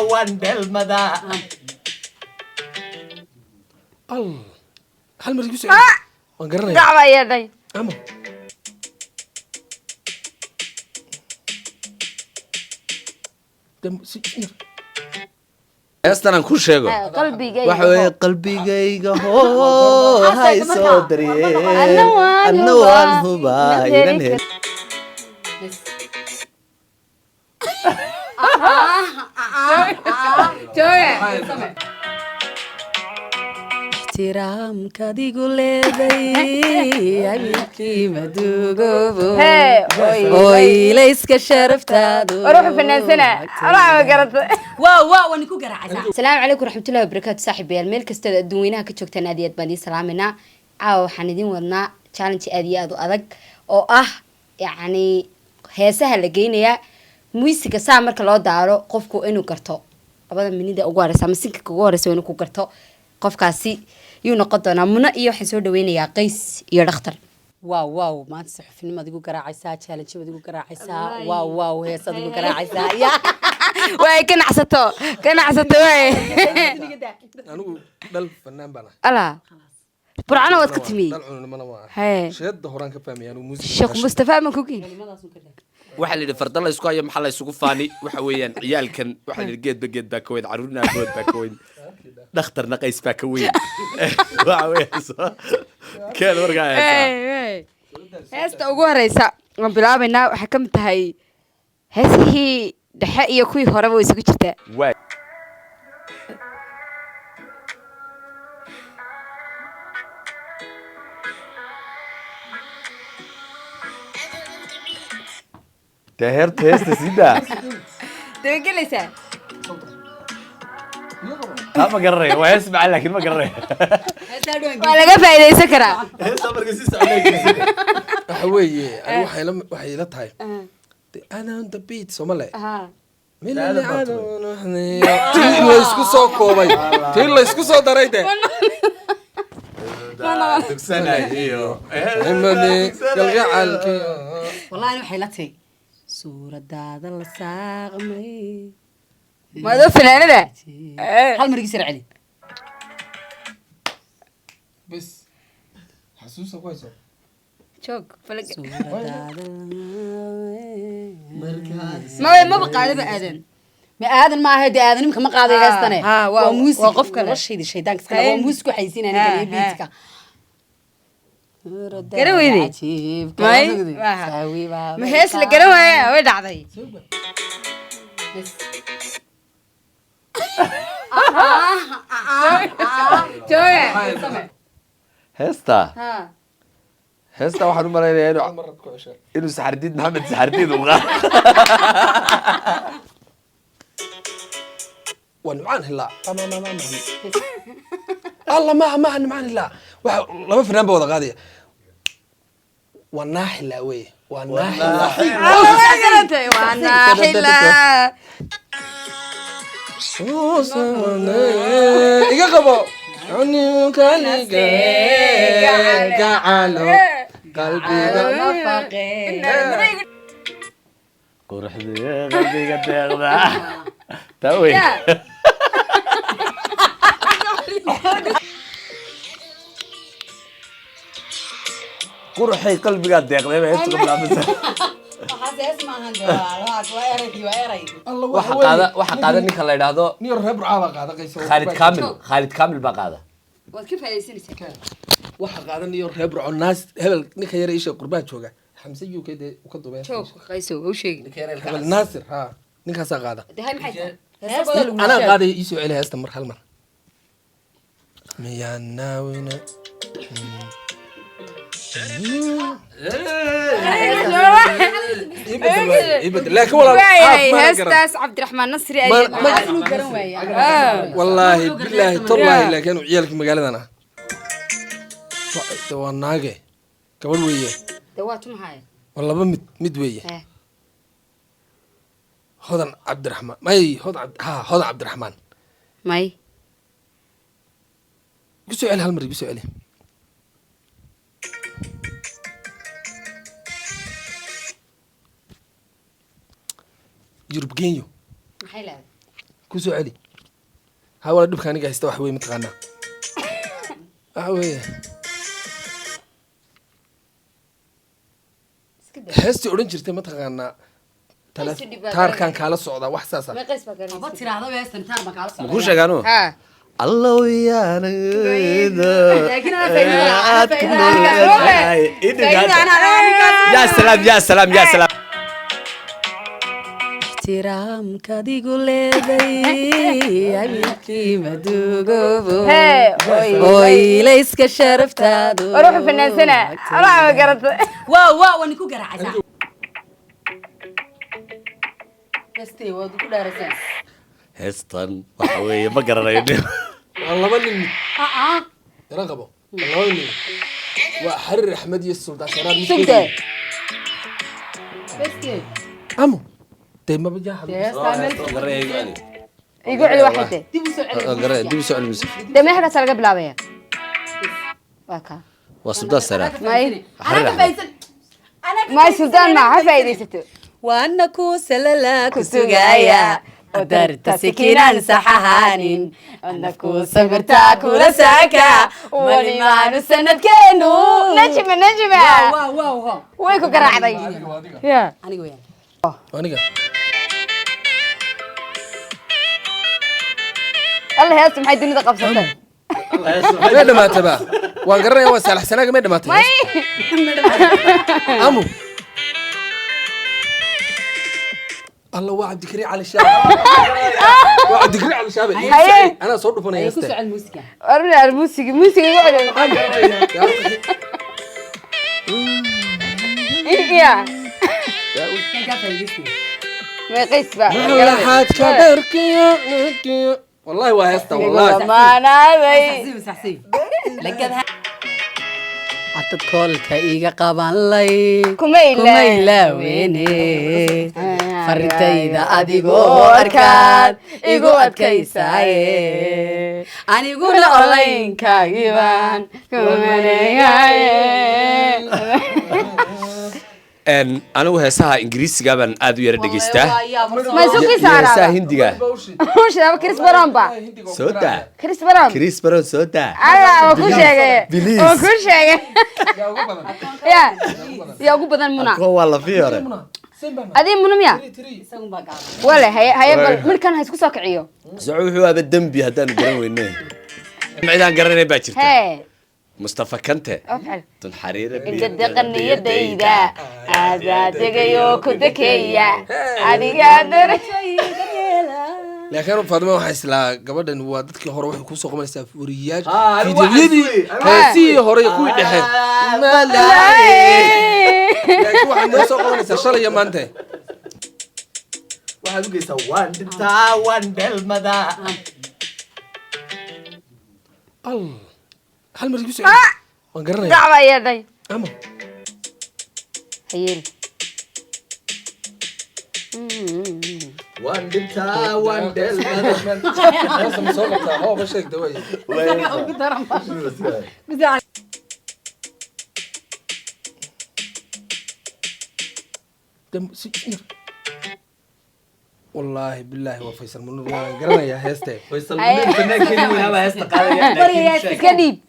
cawan dhelmada الله هل مرة يقول وانقرنا دعوة يا داي أما دم سير heestan aan ku sheego قلبي waxa weeye qalbigayga hoo hay soo dariyeen anna waan hubaa inan hees احترامك ديقول لي عبيدكي مدوقو اوي ليسك شرفت هادو روح في الناسنة روح وقرت واو وانكو قرعزا السلام عليكم ورحمة الله وبركاته صاحبي الميل كستا دوينها كتشوكتان اديات باني سلامنا عاو حاندين ودنا challenge اديات adag oo ah يعني heesaha la geynaya musiga saa marka loo daaro qofku inuu garto labada minida ugu horeysa masinka ugu horeysa inuu ku garto qofkaasi yuu noqon doonaa muna iyo waxaan soo dhaweynayaa qays iyo dhakhtar واو ما تصحفني ما ديقو قرعزا challenge ما ديقو قرعزا واو هيسا ديقو قرعزا يا way ganacsato way أنا دل فنان بنا ala burcana wad ka timi دل عنا ما نوع هاي شهد هوران كفامي أنا موسيقى sheekh mustafa ma ku geyn waxa la yidhi farda la isku hayo maxaa la isugu faani waxa weeyaan ciyaalkan waxa la yidhi geed baa ka weyn caruurna good baa ka weyn dhakhtarna qays baa ka weyn waxa weeyaan keen wargaa heesta ugu horeysa waan bilaabaynaa waxaa ka mid tahay heesihii dhexe iyo kuwii horeba way isugu jirtaa waay heerta heesta sidaa dabagelaysaa ma garanaya waa hees macaan laakiin ma garanaya waa laga faa'iidaysan karaa heesta marka si socdaysa حوي waxay la tahay أنا on the beat Somali من اللي عادوا نحن تي لا isku soo koobay tii la isku soo daray de tugsanayo imani galgacalki والله انا وحيلتي صورة هذا الساقمي maadoo fanaanada هل مرقي سرع علي بس حسوسه كويسه joog falag صورة هذا ma baqaadaba aadan ما آذن ما هدي آذن يمكن ما قاعد يقصني وموسيقى وقف كله وش هذي الشيطان كسكلا وموسيقى حيسين أنا كان يبيتك قالوا ويدي ma hees la garan waaya way dhacday heesta heesta waxaan u malaynayaa inuu saxardiid maxamed saxardiid uu qaado ونمعان هلا الله ما نمعان هلا لما فنان بوضع قاضية وناحلة وي وناحلة حلا إيجا قبو عني كالي قعالو قلبي quruxda qalbiga deeqda tawi quruxay qalbiga deeqda ma heestu qablaamisa waxa qaada ninka la yiraahdo نير ربع عابا قاعدة قيسو Khalid Kamil baa qaada waad ka faa'iidaysanaysaa waxa qaadan iyo reeb ruco naas hebel ninka yar isha qurbaan jooga xamse uu ka u ka duubay joog qayso u sheegi hebel naasir ha ninkaas qaada dahay maxay tahay ana qaaday isoo celi heesta mar hal mar miyaanawina لكن والله هستاس عبد الرحمن نصري أي والله بالله تالله إلا كانوا عيالك مقالدنا تواناقه قبل ويه دواتهم هاي والله بمد ويه هذا عبد الرحمن ماي هذا عبد الرحمن ماي قصوا عليه هالمرة قصوا عليه يربقينيو محيلا kusoo celi ha wala dhibka aniga haysta wax wey mataqaanaa waxa weeye heestii odhan jirtay mataqaanaa taarkan kaala socdaa wax saasa aba tiraahdo weestan taar ma kala socdo makuu sheegaano ha allow yaanada ya salaam ya salaam ya salaam ixtiraamka adigu leeday habeenkii maduugobo oylayska sharaftaadu ruuxa fanaansana allah ma garata waa wani ku garaacaysaa heestay waad ku dhaaraysaa heestan waxa weeye ma garanayo waa laba nin yara qabo waa laba nin waa xariir axmed iyo suldaan sharaar sugde amo dee maba jaaxad igu celi waxayte dib u soo celi dee meexkaas laga bilaabaya waa ka waa subdaa saraad may suldaan ma ha faa'iidaysato waana ku salala ku sugaya darta sikinan saxahanin ana ku sabirta kula saaka wali maanu sanadkeenu najma way ku garaacday ya aniga weeyaan aniga allah heesta maxay dunida qabsatay may dhamaatay ba waan garanaya waa saalax sanaaga may dhamaatay amo الله واحد ذكري على الشاب واحد ذكري على الشاب انا صوت فنان ku يستاهل socod muusiga arna musiga igu celi ya ka faa'iidaysi may qays ba لحد كبرك يا والله وهستا والله ما ناوي saxsi lagada atad koolka iga qaban lay kumaylaawene farintayda adigoo arkaad igu adkaysaaye aniguna olaynkaagibaan anigu heesaha ingiriisiga baan aad u yara dhegeystaa ما سوكي heesaha سارة hindiga وش هذا كريس برامبا soo daa كريس برام chris baron soo daa الله وكل شيء Please. وكل شيء يا أبو بدن منى kuwa waa lafii hore أدين منى ميا ولا هي من كان هيسكو ساكعيو soco wuxuu aaba dembi haddaan garan weyne midaan garanay baa jirta هي mustafa kante أفعل tun xariira إنت دقني يديدا هذا دقيو كدكيا أدي قادر laakiin faadimo waxa isla gabadhan waa dadkii hore waxay ku soo qabanaysaa furiyaaj anigu fiidiyoyadii kaasii hore ku dhexeen laakiin waxa noo soo qabanaysaa shalay iyo maanta waxaad u geysaa waan dhintaa waan dhelmada al hal mar igu soo waan garanaya دعوة يا دي ama هيل waan dhintaa waan dhelmada ma soo qabtaa hoo ba sheeg daway dam si والله بالله وفيصل منور waan garanaya heeste كديب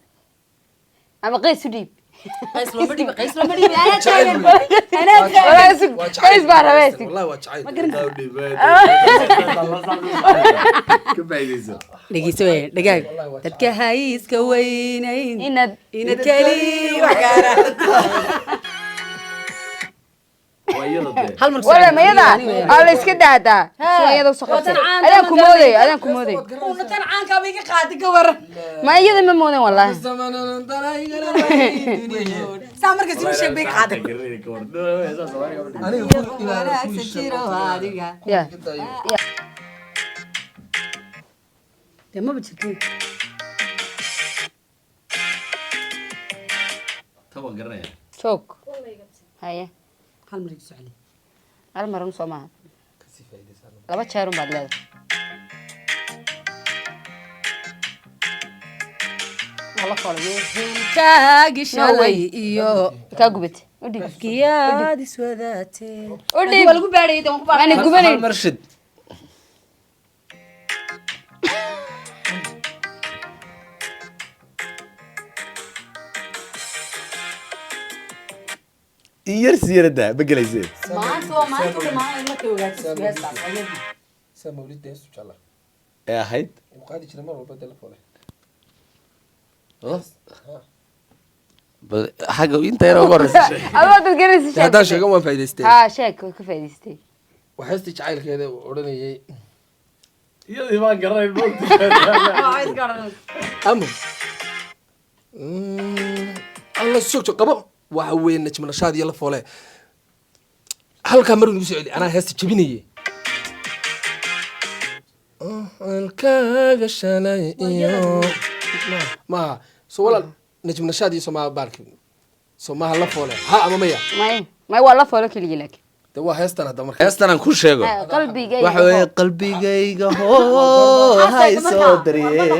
أما قيس ديب qays loo madhibi qays loo madhibi ana jacayl ولا يسك قيس بارا بيسك والله waa jacayl dhegeyso wey dhagaag dadka hayska weynayn إن inad kali wax gaara hal mar ولا ما يدا الله يسكت هذا شو يدا وسقط أنا كمودي una tan caanka bay ka qaadi ka waran ما يدا ما مودي والله saa marka si sheeg bay qaadi aniga ku ilaa ku jiro adiga يا dama bajirto taban garanaya شوك هيا hal mar igu socli هل مرة نص معها لما تشارون بعد لهذا والله خالي taagi shalay iyo كاقبت ودي kiyaad iswadaatee ودي waa lagu baarayay dan ku أنا hal قبني marshid يرسيرده بقليزين saa mawlid heestu jeclaa يا هيد uu qaadi jiray mar walba dee la foole حاجه انت يا رورس adood garanaysa dee haddaan sheegan waan faa'idaystay ha sheeg way ka faa'iidaystay waa heestii jacaylkeeda uu odhanayay يا ما قريت amo alla sogjo qabo waxa weeye najma nashaad iyo la foole halkaa mar nagu soo celi anaa heesta jebinayay halkaaga shalay iyo maaha soo walaal najma nashaad iyo somaa baalki soo maaha la foole ha ama maya may waa la foolo keliya laakiin dee waa heestan hadda marka heestan ku sheego qalbigayga waxa weeye qalbigayga hoo hay soo dariyay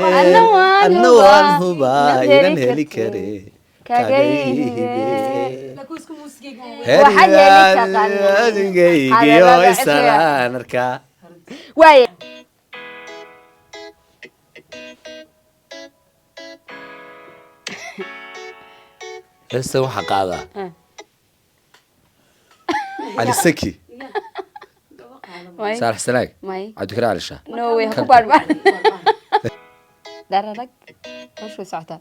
anna waan hubaa inan heli kare هذه إسرائيل نركا واي هسه وحا قاضى علي السكي صالح سلاك ماي عبد الكريم علي الشاه نو واي خبر ما دارك وشو ساعتها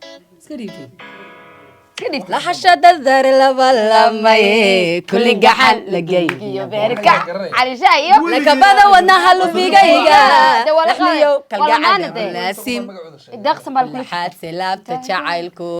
لحشد الدار لبلمي كل جحن لجيجي بركع على شايو لك بدا ودنا هلو في جيجا ولا لحليو ولا كالقعد ما لاسيم الدقس مالكم حاد سلاب تشعلكو